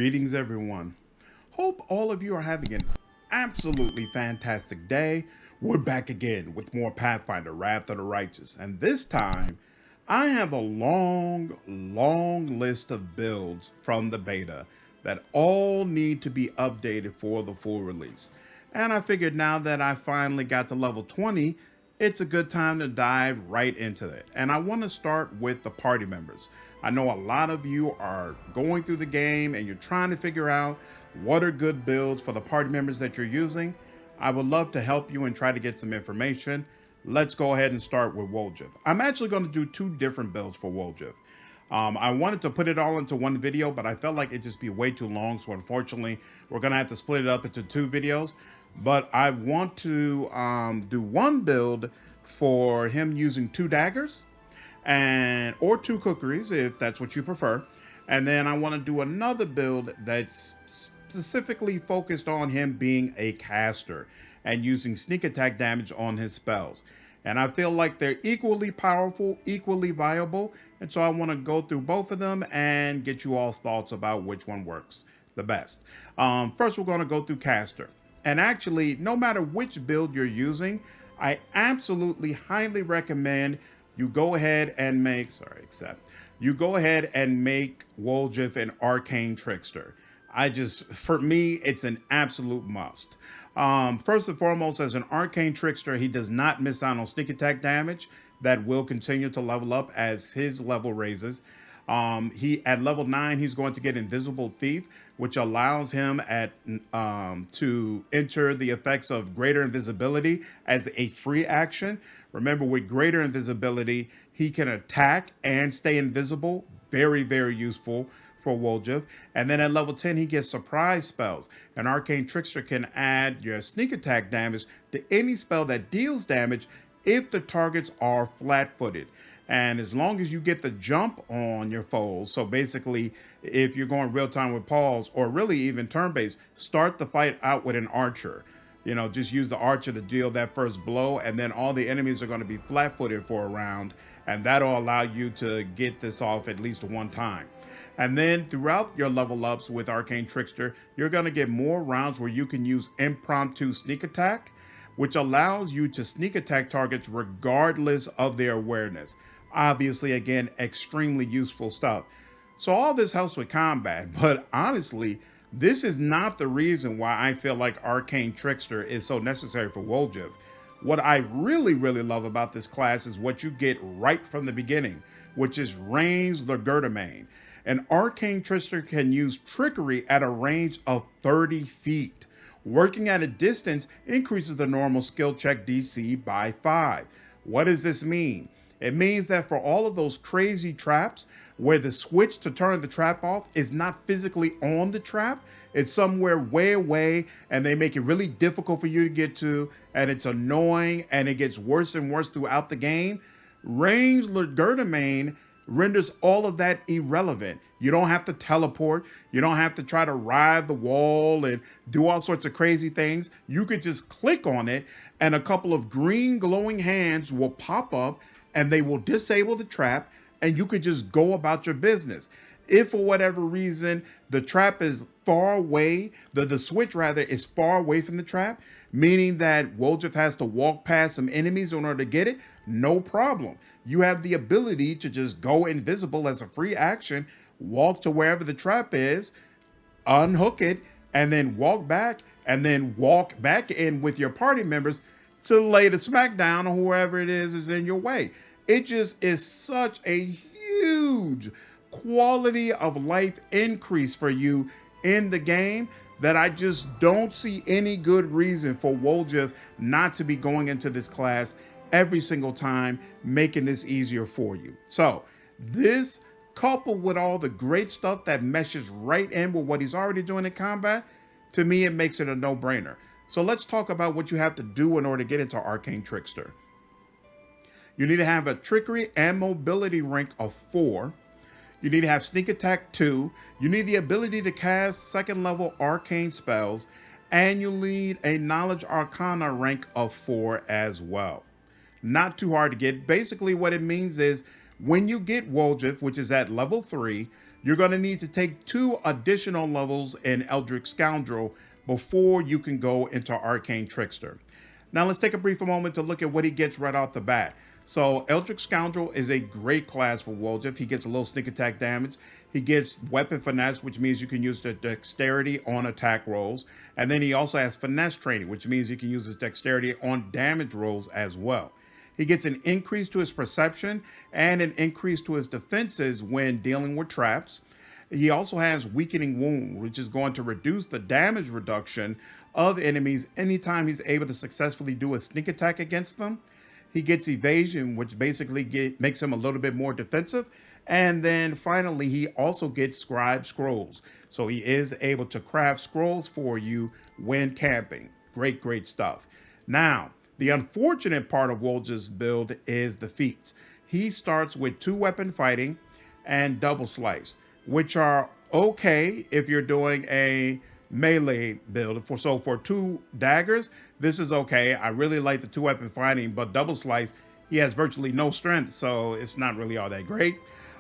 Greetings, everyone. Hope all of you are having an absolutely fantastic day. We're back again with more Pathfinder, Wrath of the Righteous, and this time I have a long list of builds from the beta that all need to be updated for the full release. And I figured now that I finally got to level 20, it's a good time to dive right into it. And I want to start with the party members. I know a lot of you are going through the game and you're trying to figure out what are good builds for the party members that you're using. I would love to help you and try to get some information. Let's go ahead and start with Woljif. I'm actually going to do two different builds for Woljif. I wanted to put it all into one video, but I felt like it'd just be way too long. So unfortunately, we're going to have to split it up into two videos. But I want to do one build for him using 2 daggers or 2 kukris, if that's what you prefer. And then I want to do another build that's specifically focused on him being a caster and using sneak attack damage on his spells. And I feel like they're equally powerful, equally viable. And so I want to go through both of them and get you all's thoughts about which one works the best. First, we're going to go through caster. And actually, no matter which build you're using, I absolutely highly recommend you go ahead and make, you go ahead and make Woljif an arcane trickster. For me, it's an absolute must. First and foremost, as an arcane trickster, he does not miss out on sneak attack damage that will continue to level up as his level raises. At level 9, he's going to get Invisible Thief, which allows him to enter the effects of greater invisibility as a free action. Remember, with greater invisibility, he can attack and stay invisible. Very, very useful for Woljif. And then at level 10, he gets surprise spells. An arcane trickster can add your sneak attack damage to any spell that deals damage if the targets are flat-footed. And as long as you get the jump on your foes, so basically if you're going real time with pause or really even turn-based, start the fight out with an archer. Just use the archer to deal that first blow, and then all the enemies are going to be flat-footed for a round, and that'll allow you to get this off at least one time. And then throughout your level ups with Arcane Trickster, you're going to get more rounds where you can use impromptu sneak attack, which allows you to sneak attack targets regardless of their awareness. Obviously, again, extremely useful stuff. So all this helps with combat, but honestly, this is not the reason why I feel like Arcane Trickster is so necessary for Woljif. What I really love about this class is what you get right from the beginning, which is ranged legerdemain. An Arcane Trickster can use trickery at a range of 30 feet. Working at a distance increases the normal skill check DC by 5. What does this mean? It means that for all of those crazy traps where the switch to turn the trap off is not physically on the trap, it's somewhere way away, and they make it really difficult for you to get to, and it's annoying, and it gets worse and worse throughout the game. Ranged legerdemain renders all of that irrelevant. You don't have to teleport. You don't have to try to ride the wall and do all sorts of crazy things. You could just click on it, and a couple of green glowing hands will pop up, and they will disable the trap, and you could just go about your business. If for whatever reason the trap is far away, the switch rather is far away from the trap, meaning that Woljif has to walk past some enemies in order to get it, no problem. You have the ability to just go invisible as a free action, walk to wherever the trap is, unhook it, and then walk back, and then walk back in with your party members to lay the smackdown on whoever it is in your way. It just is such a huge quality of life increase for you in the game that I just don't see any good reason for Woljif not to be going into this class every single time, making this easier for you. So this, coupled with all the great stuff that meshes right in with what he's already doing in combat, to me it makes it a no-brainer. So let's talk about what you have to do in order to get into Arcane Trickster. You need to have a trickery and mobility rank of 4. You need to have sneak attack 2. You need the ability to cast second level arcane spells, and you need a knowledge arcana rank of 4 as well. Not too hard to get. Basically what it means is when you get Woljif, which is at level 3, you're going to need to take 2 additional levels in Eldritch Scoundrel before you can go into Arcane Trickster. Now let's take a brief moment to look at what he gets right off the bat. So Eldritch Scoundrel is a great class for Woljif. He gets a little sneak attack damage. He gets weapon finesse, which means you can use the dexterity on attack rolls. And then he also has finesse training, which means you can use his dexterity on damage rolls as well. He gets an increase to his perception and an increase to his defenses when dealing with traps. He also has weakening wound, which is going to reduce the damage reduction of enemies anytime he's able to successfully do a sneak attack against them. He gets evasion, which basically makes him a little bit more defensive. And then finally, he also gets scribe scrolls. So he is able to craft scrolls for you when camping. Great, great stuff. Now, the unfortunate part of Woljif's build is the feats. He starts with 2 weapon fighting and double slice, which are okay if you're doing a melee build. For 2 daggers, this is okay. I really like the 2 weapon fighting, but double slice, he has virtually no strength, so it's not really all that great.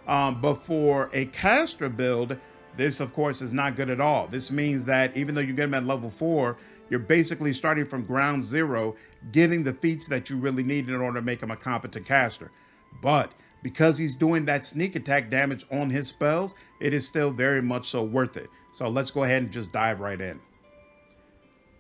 But for a caster build, this of course is not good at all. This means that even though you get him at level 4, you're basically starting from ground zero, getting the feats that you really need in order to make him a competent caster. But because he's doing that sneak attack damage on his spells, it is still very much so worth it. So let's go ahead and just dive right in.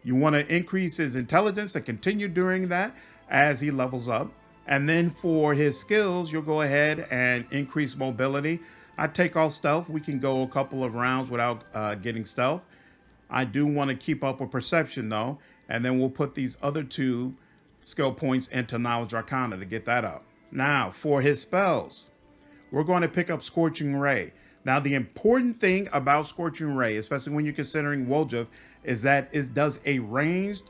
You want to increase his intelligence and continue doing that as he levels up. And then for his skills, you'll go ahead and increase mobility. I take off stealth. We can go a couple of rounds without getting stealth. I do want to keep up with perception though. And then we'll put these other 2 skill points into knowledge arcana to get that up. Now for his spells, we're going to pick up Scorching Ray. Now the important thing about Scorching Ray, especially when you're considering Woljif, is that it does a ranged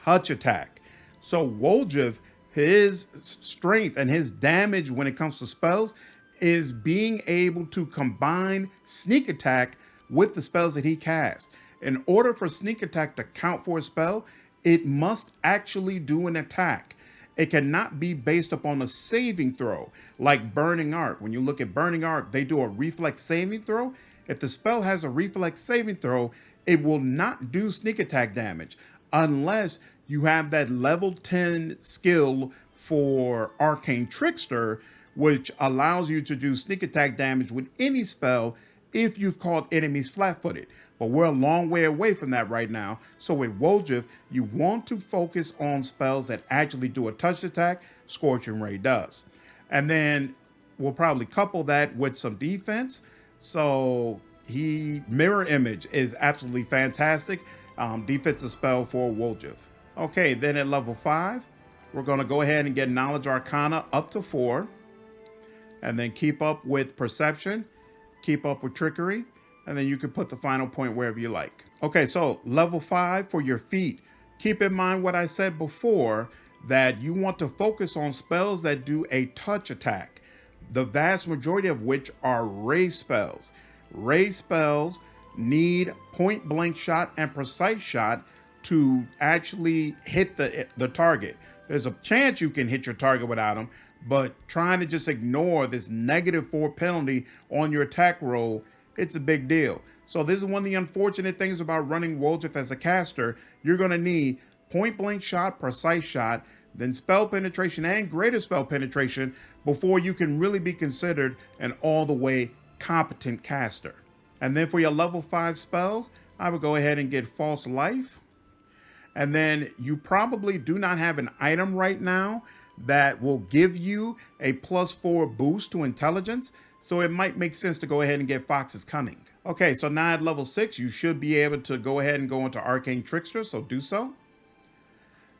touch attack. So Woljif, his strength and his damage when it comes to spells is being able to combine sneak attack with the spells that he casts. In order for sneak attack to count for a spell, it must actually do an attack. It cannot be based upon a saving throw like Burning Arc. When you look at Burning Arc, they do a reflex saving throw. If the spell has a reflex saving throw, it will not do sneak attack damage unless you have that level 10 skill for Arcane Trickster, which allows you to do sneak attack damage with any spell if you've caught enemies flat-footed. But we're a long way away from that right now. So with Woljif, you want to focus on spells that actually do a touch attack. Scorching Ray does. And then we'll probably couple that with some defense. So Mirror Image is absolutely fantastic. Defensive spell for Woljif. Okay, then at level 5, we're going to go ahead and get Knowledge Arcana up to 4. And then keep up with Perception, keep up with Trickery, and then you can put the final point wherever you like. Okay, so level 5 for your feat. Keep in mind what I said before, that you want to focus on spells that do a touch attack, the vast majority of which are ray spells. Ray spells need point blank shot and precise shot to actually hit the target. There's a chance you can hit your target without them, but trying to just ignore this -4 penalty on your attack roll, it's a big deal. So this is one of the unfortunate things about running Woljif as a caster. You're going to need point blank shot, precise shot, then spell penetration and greater spell penetration before you can really be considered an all the way competent caster. And then for your level 5 spells, I would go ahead and get False Life. And then you probably do not have an item right now that will give you a +4 boost to intelligence. So it might make sense to go ahead and get Fox's Cunning. Okay, so now at level 6, you should be able to go ahead and go into Arcane Trickster, so do so.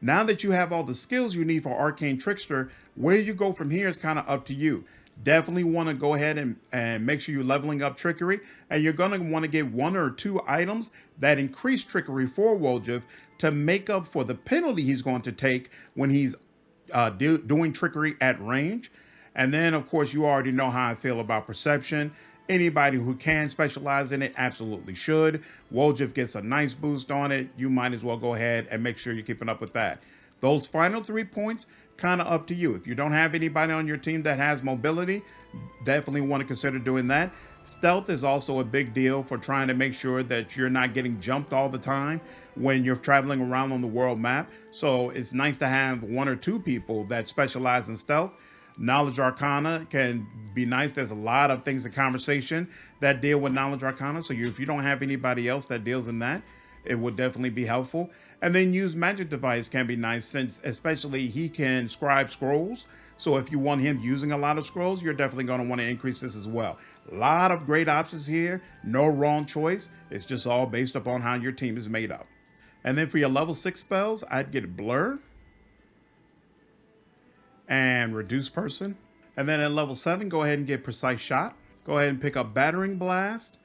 Now that you have all the skills you need for Arcane Trickster, where you go from here is kind of up to you. Definitely want to go ahead and make sure you're leveling up Trickery, and you're going to want to get 1 or 2 items that increase Trickery for Woljif to make up for the penalty he's going to take when he's doing Trickery at range. And then, of course, you already know how I feel about Perception. Anybody who can specialize in it absolutely should. Woljif gets a nice boost on it. You might as well go ahead and make sure you're keeping up with that. Those final 3 points, kind of up to you. If you don't have anybody on your team that has mobility, definitely want to consider doing that. Stealth is also a big deal for trying to make sure that you're not getting jumped all the time when you're traveling around on the world map. So it's nice to have 1 or 2 people that specialize in stealth. Knowledge Arcana can be nice. There's a lot of things in conversation that deal with Knowledge Arcana. So if you don't have anybody else that deals in that, it would definitely be helpful. And then use Magic Device can be nice, since especially he can scribe scrolls. So if you want him using a lot of scrolls, you're definitely going to want to increase this as well. A lot of great options here. No wrong choice. It's just all based upon how your team is made up. And then for your level 6 spells, I'd get Blur and Reduce Person. And then at level 7, go ahead and get Precise Shot. Go ahead and pick up Battering Blast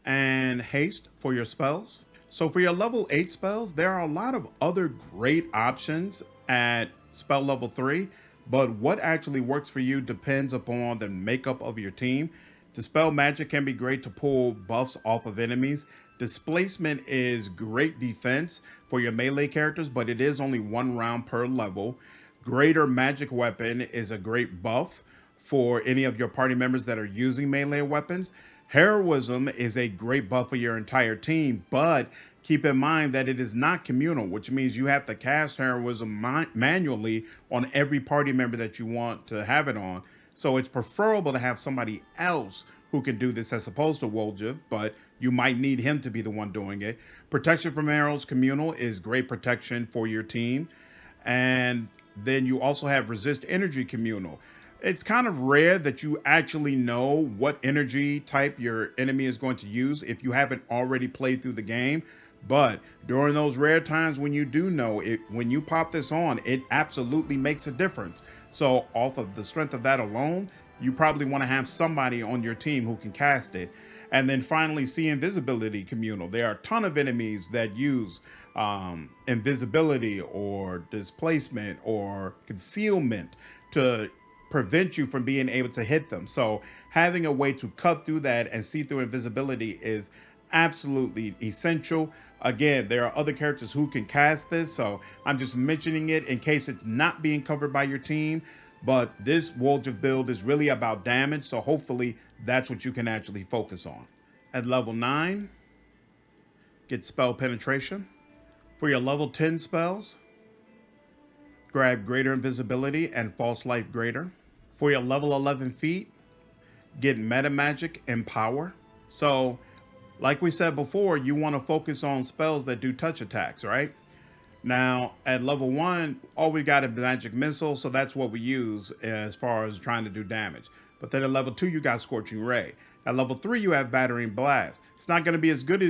and Haste for your spells. So for your level 8 spells, there are a lot of other great options at spell level 3, but what actually works for you depends upon the makeup of your team. Dispel Magic can be great to pull buffs off of enemies. Displacement is great defense for your melee characters, but it is only 1 round per level. Greater Magic Weapon is a great buff for any of your party members that are using melee weapons. Heroism is a great buff for your entire team, but keep in mind that it is not communal, which means you have to cast Heroism manually on every party member that you want to have it on. So it's preferable to have somebody else who can do this as opposed to Woljif, but you might need him to be the one doing it. Protection from Arrows Communal is great protection for your team. And then you also have Resist Energy Communal. It's kind of rare that you actually know what energy type your enemy is going to use if you haven't already played through the game. But during those rare times when you do know it, when you pop this on, it absolutely makes a difference. So off of the strength of that alone, you probably want to have somebody on your team who can cast it. And then finally, see Invisibility Communal. There are a ton of enemies that use invisibility or displacement or concealment to prevent you from being able to hit them. So having a way to cut through that and see through invisibility is absolutely essential. Again, there are other characters who can cast this, so I'm just mentioning it in case it's not being covered by your team. But this Woljif build is really about damage, so hopefully that's what you can actually focus on. At level 9, get Spell Penetration. For your level 10 spells, grab Greater Invisibility and False Life Greater. For your level 11 feat, get Meta Magic and Power. So, like we said before, you want to focus on spells that do touch attacks, right? Now, at level 1, all we got is Magic Missile, so that's what we use as far as trying to do damage. But then at level 2, you got Scorching Ray. At level 3, you have Battering Blast. It's not going to be as good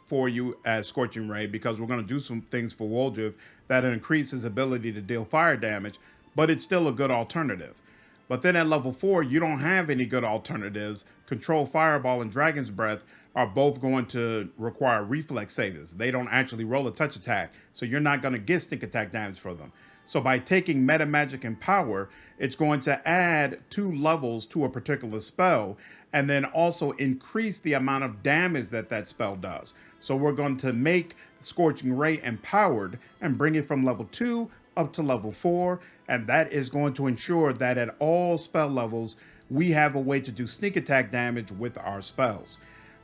for you as Scorching Ray, because we're going to do some things for Woljif that increase his ability to deal fire damage, but it's still a good alternative. But then at level 4, you don't have any good alternatives. Control Fireball and Dragon's Breath are both going to require reflex saves. They don't actually roll a touch attack, so you're not going to get sneak attack damage for them. So by taking Meta Magic and Power, it's going to add 2 levels to a particular spell, and then also increase the amount of damage that that spell does. So we're going to make Scorching Ray empowered and bring it from level 2 up to level 4, and that is going to ensure that at all spell levels, we have a way to do sneak attack damage with our spells.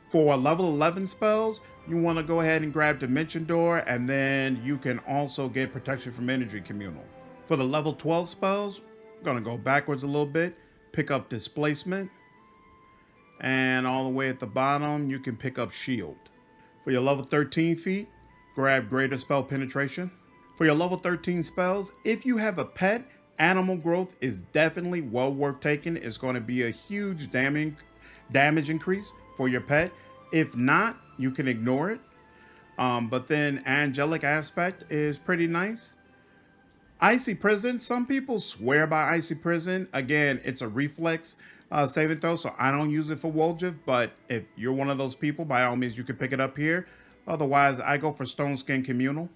For level 11 spells, you want to go ahead and grab Dimension Door, and then you can also get Protection from Energy Communal. For the level 12 spells, I'm going to go backwards a little bit, pick up Displacement, and all the way at the bottom, you can pick up Shield. For your level 13 feat, grab Greater Spell Penetration. For your level 13 spells, if you have a pet, Animal Growth is definitely well worth taking. It's going to be a huge damage increase for your pet. If not, you can ignore it. But then Angelic Aspect is pretty nice. Icy Prison, some people swear by Icy Prison. Again, it's a reflex saving throw, so I don't use it for Woljif, but if you're one of those people, by all means, you can pick it up here. Otherwise, I go for Stone Skin Communal.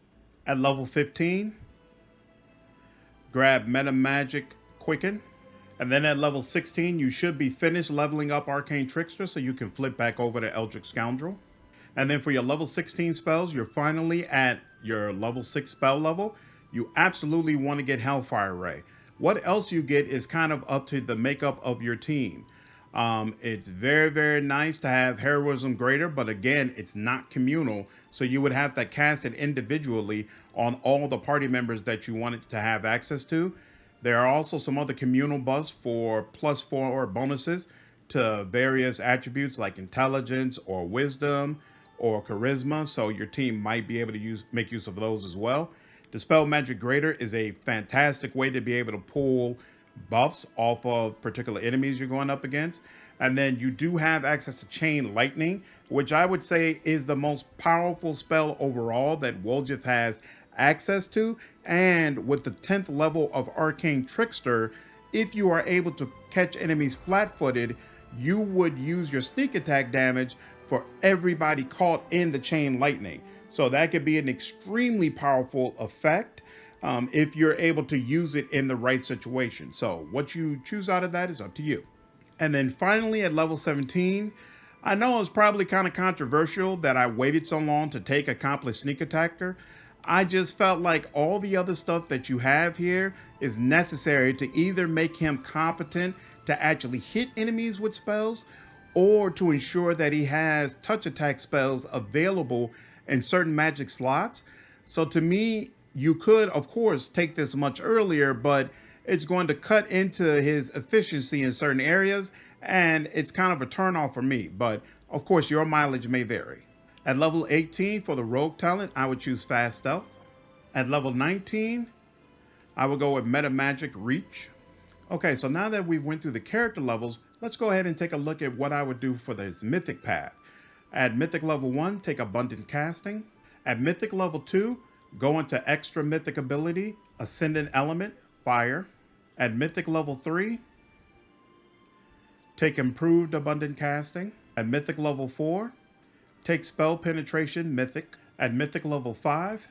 At level 15, grab Meta Magic Quicken. And then at level 16, you should be finished leveling up Arcane Trickster, so you can flip back over to Eldritch Scoundrel. And then for your level 16 spells, you're finally at your level 6 spell level. you absolutely want to get Hellfire Ray. What else you get is kind of up to the makeup of your team. It's very, very nice to have Heroism Greater, but again, it's not communal. So you would have to cast it individually on all the party members that you wanted to have access to. There are also some other communal buffs for +4 bonuses to various attributes like intelligence or wisdom or charisma. So your team might be able to make use of those as well. Dispel Magic Greater is a fantastic way to be able to pull buffs off of particular enemies you're going up against. And then you do have access to Chain Lightning, which I would say is the most powerful spell overall that Woljif has access to. And with the 10th level of Arcane Trickster, if you are able to catch enemies flat-footed, you would use your sneak attack damage for everybody caught in the Chain Lightning. So that could be an extremely powerful effect if you're able to use it in the right situation. So what you choose out of that is up to you. And then finally at level 17, I know it's probably kind of controversial that I waited so long to take Accomplished Sneak Attacker. I just felt like all the other stuff that you have here is necessary to either make him competent to actually hit enemies with spells, or to ensure that he has touch attack spells available in certain magic slots. So to me, you could, of course, take this much earlier, but it's going to cut into his efficiency in certain areas, and it's kind of a turnoff for me. But of course, your mileage may vary. At level 18 for the rogue talent, I would choose Fast Stealth. At level 19, I would go with Meta Magic Reach. Okay, so now that we've went through the character levels, let's go ahead and take a look at what I would do for this Mythic path. At Mythic level 1, take Abundant Casting. At Mythic level 2, go into Extra Mythic ability, Ascendant Element, Fire. At Mythic level 3, take Improved Abundant Casting. At Mythic level 4, take Spell Penetration, Mythic. At Mythic level 5,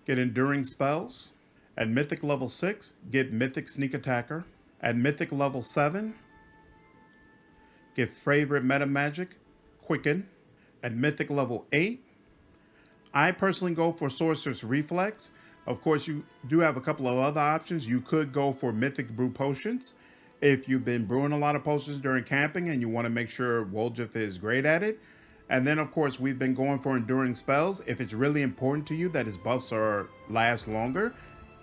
get Enduring Spells. At Mythic level 6, get Mythic Sneak Attacker. At Mythic level 7, get Favorite Meta Magic, Quicken. At Mythic level 8, I personally go for Sorcerer's Reflex. Of course, you do have a couple of other options. You could go for Mythic Brew Potions. If you've been brewing a lot of potions during camping and you want to make sure Woljif is great at it. And then, of course, we've been going for Enduring Spells. If it's really important to you that his buffs last longer,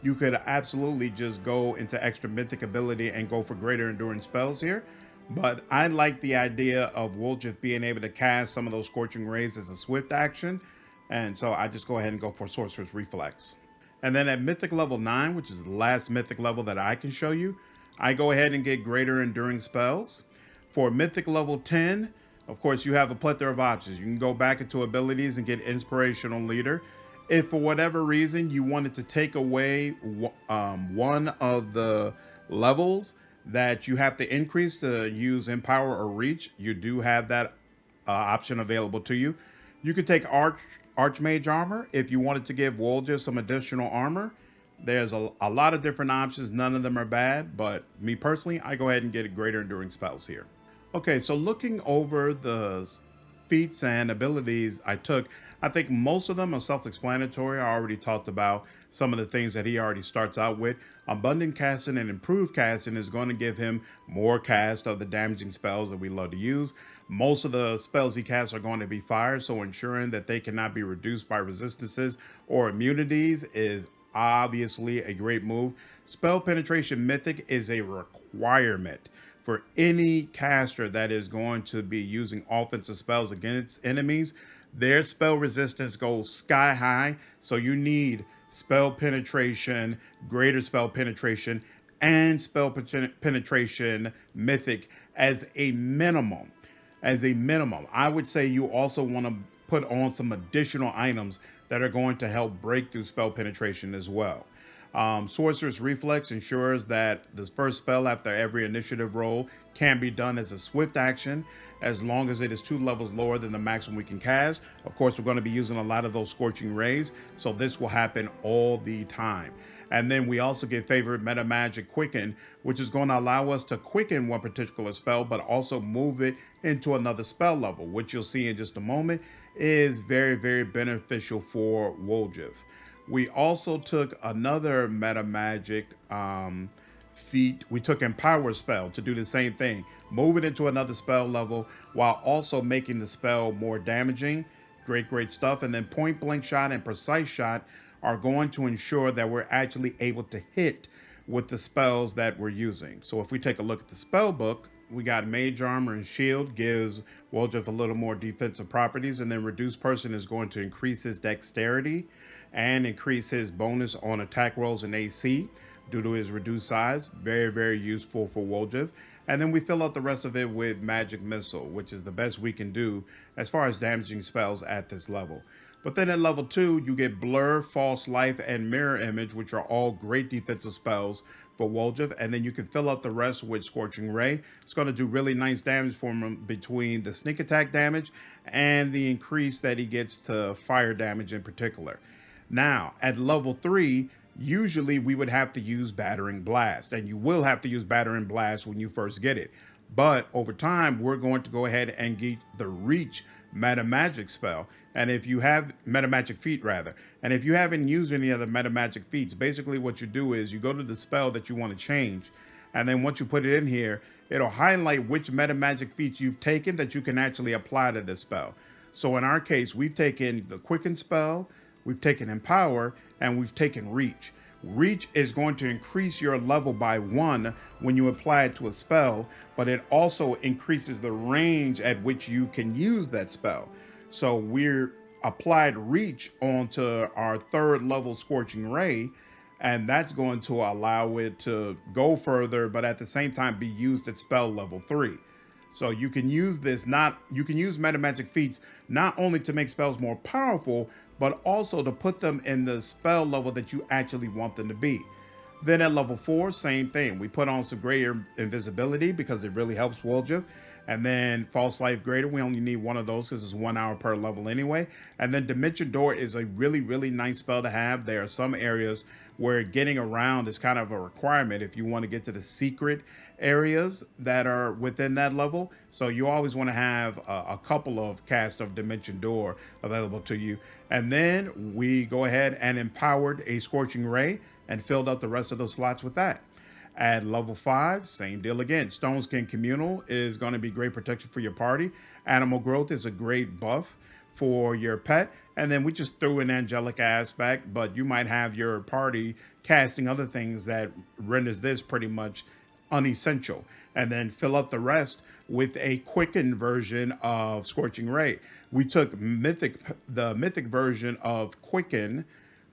you could absolutely just go into Extra Mythic ability and go for Greater Enduring Spells here. But I like the idea of Woljif being able to cast some of those Scorching Rays as a swift action. And so I just go ahead and go for Sorcerer's Reflex. And then at Mythic level 9, which is the last Mythic level that I can show you, I go ahead and get Greater Enduring Spells. For Mythic level 10, of course, you have a plethora of options. You can go back into abilities and get Inspirational Leader. If for whatever reason you wanted to take away one of the levels that you have to increase to use Empower or Reach, you do have that option available to you. You could take Archmage Armor if you wanted to give Woljif some additional armor. There's a lot of different options. None of them are bad, but me personally, I go ahead and get Greater Enduring Spells here. Okay, so looking over the feats and abilities I took, I think most of them are self-explanatory. I already talked about some of the things that he already starts out with. Abundant Casting and Improved Casting is going to give him more cast of the damaging spells that we love to use. Most of the spells he casts are going to be fire, so ensuring that they cannot be reduced by resistances or immunities is obviously a great move. Spell Penetration Mythic is a requirement for any caster that is going to be using offensive spells against enemies. Their spell resistance goes sky high, so you need Spell Penetration, Greater Spell Penetration, and Spell Penetration Mythic as a minimum. I would say you also want to put on some additional items that are going to help break through Spell Penetration as well. Sorcerer's Reflex ensures that the first spell after every initiative roll can be done as a swift action as long as it is 2 levels lower than the maximum we can cast. Of course, we're going to be using a lot of those Scorching Rays, so this will happen all the time. And then we also get Favorite Meta Magic Quicken, which is going to allow us to quicken one particular spell, but also move it into another spell level, which you'll see in just a moment is very, very beneficial for Woljif. We also took another meta magic feat. We took Empower spell to do the same thing, move it into another spell level while also making the spell more damaging. Great stuff. And then point blank shot and precise shot are going to ensure that we're actually able to hit with the spells that we're using. So if we take a look at the spell book, we got Mage Armor and Shield gives Woljif a little more defensive properties, and then Reduced Person is going to increase his dexterity and increase his bonus on attack rolls and AC due to his reduced size. Very useful for Woljif. And then we fill out the rest of it with Magic Missile, which is the best we can do as far as damaging spells at this level. But then at level 2, you get Blur, False Life, and Mirror Image, which are all great defensive spells for Woljif. And then you can fill out the rest with Scorching Ray. It's going to do really nice damage for him between the sneak attack damage and the increase that he gets to fire damage in particular. Now, at level 3, usually we would have to use Battering Blast. And you will have to use Battering Blast when you first get it. But over time, we're going to go ahead and get the Reach meta magic spell. And if you have meta magic feat rather, and if you haven't used any other meta magic feats, basically what you do is you go to the spell that you want to change. And then once you put it in here, it'll highlight which meta magic feats you've taken that you can actually apply to this spell. So in our case, we've taken the Quicken spell, we've taken Empower, and we've taken Reach. Reach is going to increase your level by 1 when you apply it to a spell, but it also increases the range at which you can use that spell. So we're applied Reach onto our 3rd level Scorching Ray, and that's going to allow it to go further, but at the same time be used at spell level 3. So you can use this, you can use meta magic feats not only to make spells more powerful, but also to put them in the spell level that you actually want them to be. Then at level 4, same thing. We put on some greater invisibility because it really helps Woljif. And then False Life Greater, we only need one of those because it's 1 hour per level anyway. And then Dimension Door is a really nice spell to have. There are some areas where getting around is kind of a requirement if you want to get to the secret areas that are within that level. So you always want to have a couple of casts of Dimension Door available to you. And then we go ahead and empowered a Scorching Ray and filled up the rest of the slots with that. At level 5, same deal again. Stone Skin Communal is going to be great protection for your party. Animal Growth is a great buff for your pet. And then we just threw an angelic aspect, but you might have your party casting other things that renders this pretty much unessential. And then fill up the rest with a quickened version of Scorching Ray. We took the mythic version of Quicken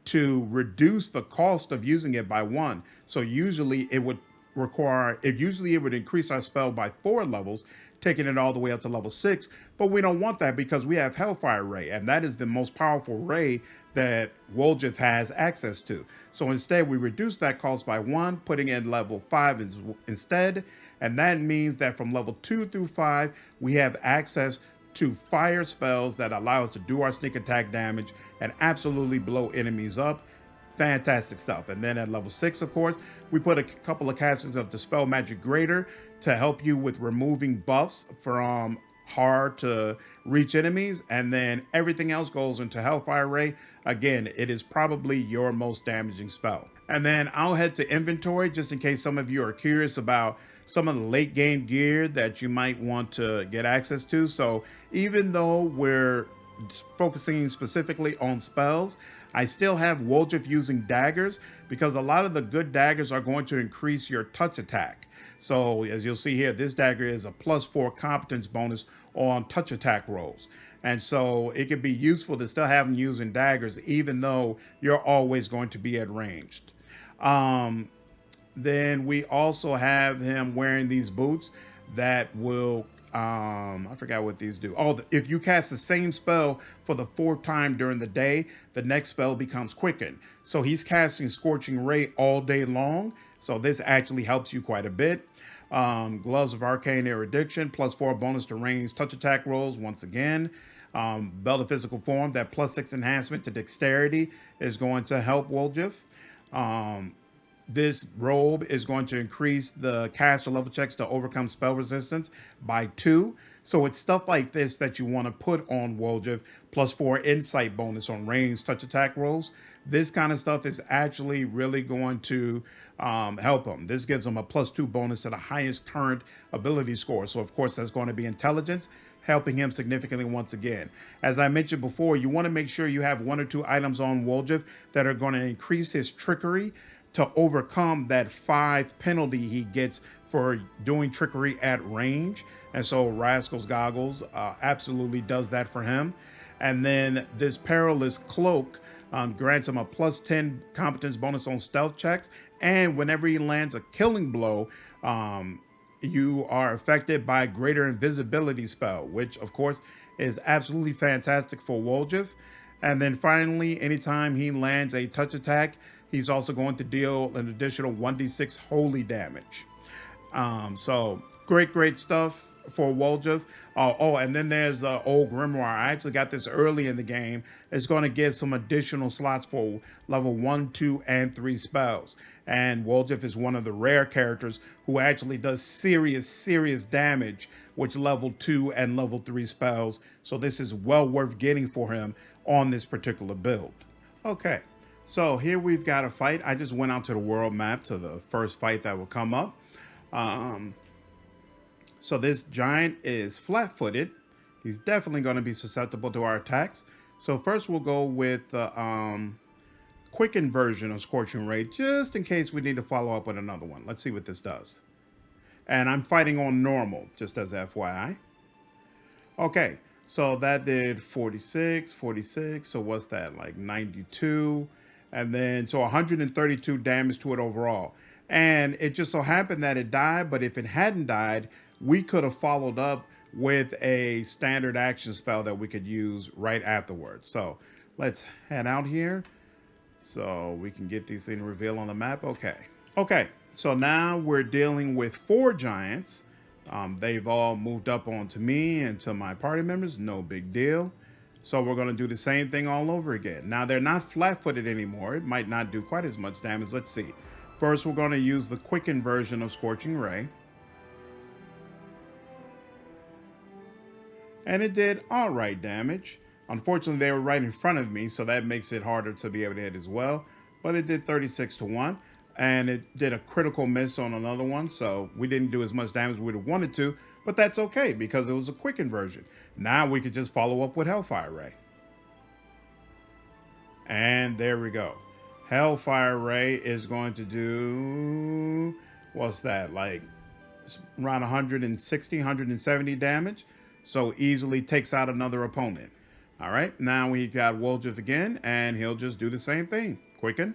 to reduce the cost of using it by 1. So usually it would increase our spell by 4 levels, taking it all the way up to level 6. But we don't want that because we have Hellfire Ray, and that is the most powerful ray that Woljif has access to. So instead, we reduce that cost by 1, putting it in level 5 instead. And that means that from level 2 through 5, we have access to fire spells that allow us to do our sneak attack damage and absolutely blow enemies up. Fantastic stuff. And then at level 6, of course, we put a couple of casters of Dispel Magic Greater to help you with removing buffs from hard to reach enemies. And then everything else goes into Hellfire Ray. Again, it is probably your most damaging spell. And then I'll head to inventory just in case some of you are curious about some of the late game gear that you might want to get access to. So even though we're focusing specifically on spells, I still have Woljif using daggers because a lot of the good daggers are going to increase your touch attack. So as you'll see here, this dagger is a +4 competence bonus on touch attack rolls. And so it can be useful to still have them using daggers, even though you're always going to be at ranged. Then we also have him wearing these boots that will, I forgot what these do. Oh, if you cast the same spell for the 4th time during the day, the next spell becomes Quicken. So he's casting Scorching Ray all day long. So this actually helps you quite a bit. Gloves of Arcane Erudition, +4 bonus to range touch attack rolls once again. Belt of Physical Form, that +6 enhancement to dexterity is going to help Woljif. This robe is going to increase the caster level checks to overcome spell resistance by 2. So it's stuff like this that you want to put on Woljif, +4 insight bonus on ranged touch attack rolls. This kind of stuff is actually really going to help him. This gives him a +2 bonus to the highest current ability score. So of course that's going to be intelligence, helping him significantly once again. As I mentioned before, you want to make sure you have 1 or 2 items on Woljif that are going to increase his trickery to overcome that 5 penalty he gets for doing trickery at range. And so Rascal's Goggles absolutely does that for him. And then this Perilous Cloak grants him a +10 competence bonus on stealth checks. And whenever he lands a killing blow, you are affected by a greater invisibility spell, which of course is absolutely fantastic for Woljif. And then finally, anytime he lands a touch attack, he's also going to deal an additional 1d6 holy damage. So great stuff for Woljif. Oh, and then there's Old Grimoire. I actually got this early in the game. It's going to get some additional slots for level 1, 2, and 3 spells. And Woljif is one of the rare characters who actually does serious damage with level 2 and level 3 spells. So this is well worth getting for him on this particular build. Okay, so here we've got a fight. I just went out to the world map to the first fight that will come up. So this giant is flat-footed. He's definitely going to be susceptible to our attacks. So first we'll go with the quickened version of Scorching Ray, just in case we need to follow up with another one. Let's see what this does. And I'm fighting on normal, just as FYI. Okay, so that did 46. So what's that, like 92? And then, so 132 damage to it overall. And it just so happened that it died, but if it hadn't died, we could have followed up with a standard action spell that we could use right afterwards. So let's head out here so we can get these things revealed on the map. Okay, so now we're dealing with 4 giants. They've all moved up onto me and to my party members, no big deal. So we're going to do the same thing all over again. Now they're not flat-footed anymore. It might not do quite as much damage. Let's see. First, we're going to use the quickened version of Scorching Ray. And it did all right damage. Unfortunately, they were right in front of me, so that makes it harder to be able to hit as well. But it did 36 to 1, and it did a critical miss on another one, so we didn't do as much damage as we'd have wanted to, but that's okay because it was a quickened version. Now we could just follow up with Hellfire Ray. And there we go. Hellfire Ray is going to do, what's that, like around 160, 170 damage. So easily takes out another opponent. All right, now we've got Woljif again, and he'll just do the same thing. Quicken.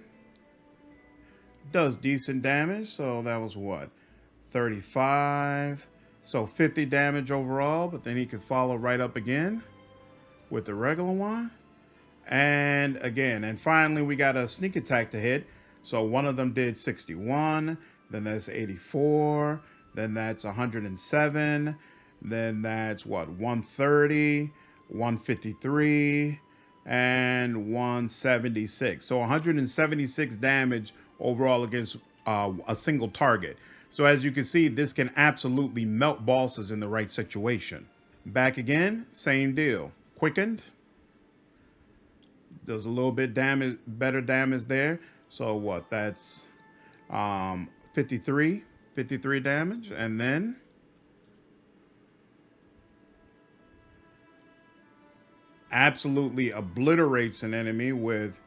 Does decent damage, so that was what? 35. So 50 damage overall, but then he could follow right up again with the regular one. And again, and finally we got a sneak attack to hit. So one of them did 61, then that's 84, then that's 107. Then that's what, 130, 153, and 176. So 176 damage overall against a single target. So as you can see, this can absolutely melt bosses in the right situation. Back again, same deal. Quickened. Does a little bit better damage there. So what, that's 53 damage. And then absolutely obliterates an enemy with,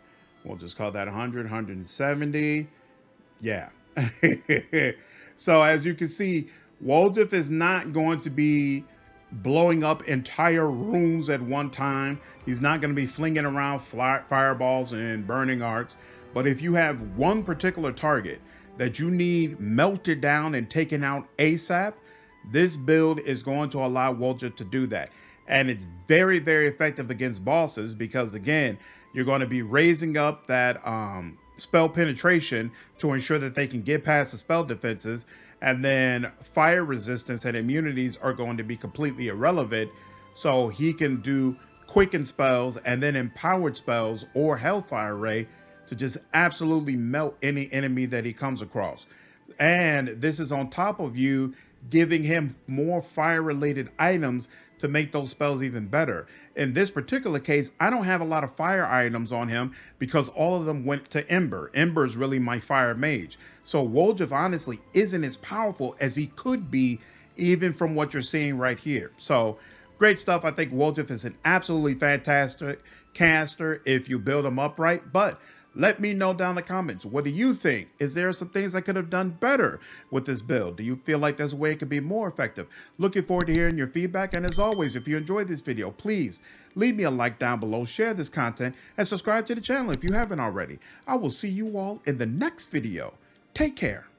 we'll just call that 100, 170. Yeah. So as you can see, Woljif is not going to be blowing up entire rooms at one time. He's not going to be flinging around fireballs and burning arcs. But if you have one particular target that you need melted down and taken out ASAP, this build is going to allow Woljif to do that. And it's very effective against bosses because, again, you're going to be raising up that spell penetration to ensure that they can get past the spell defenses. And then fire resistance and immunities are going to be completely irrelevant. So he can do quicken spells and then empowered spells or Hellfire Ray to just absolutely melt any enemy that he comes across. And this is on top of you giving him more fire-related items to make those spells even better. In this particular case, I don't have a lot of fire items on him because all of them went to Ember. Ember is really my fire mage. So Woljif honestly isn't as powerful as he could be, even from what you're seeing right here. So great stuff. I think Woljif is an absolutely fantastic caster if you build him up right, but let me know down in the comments. What do you think? Is there some things I could have done better with this build? Do you feel like there's a way it could be more effective? Looking forward to hearing your feedback. And as always, if you enjoyed this video, please leave me a like down below, share this content, and subscribe to the channel if you haven't already. I will see you all in the next video. Take care.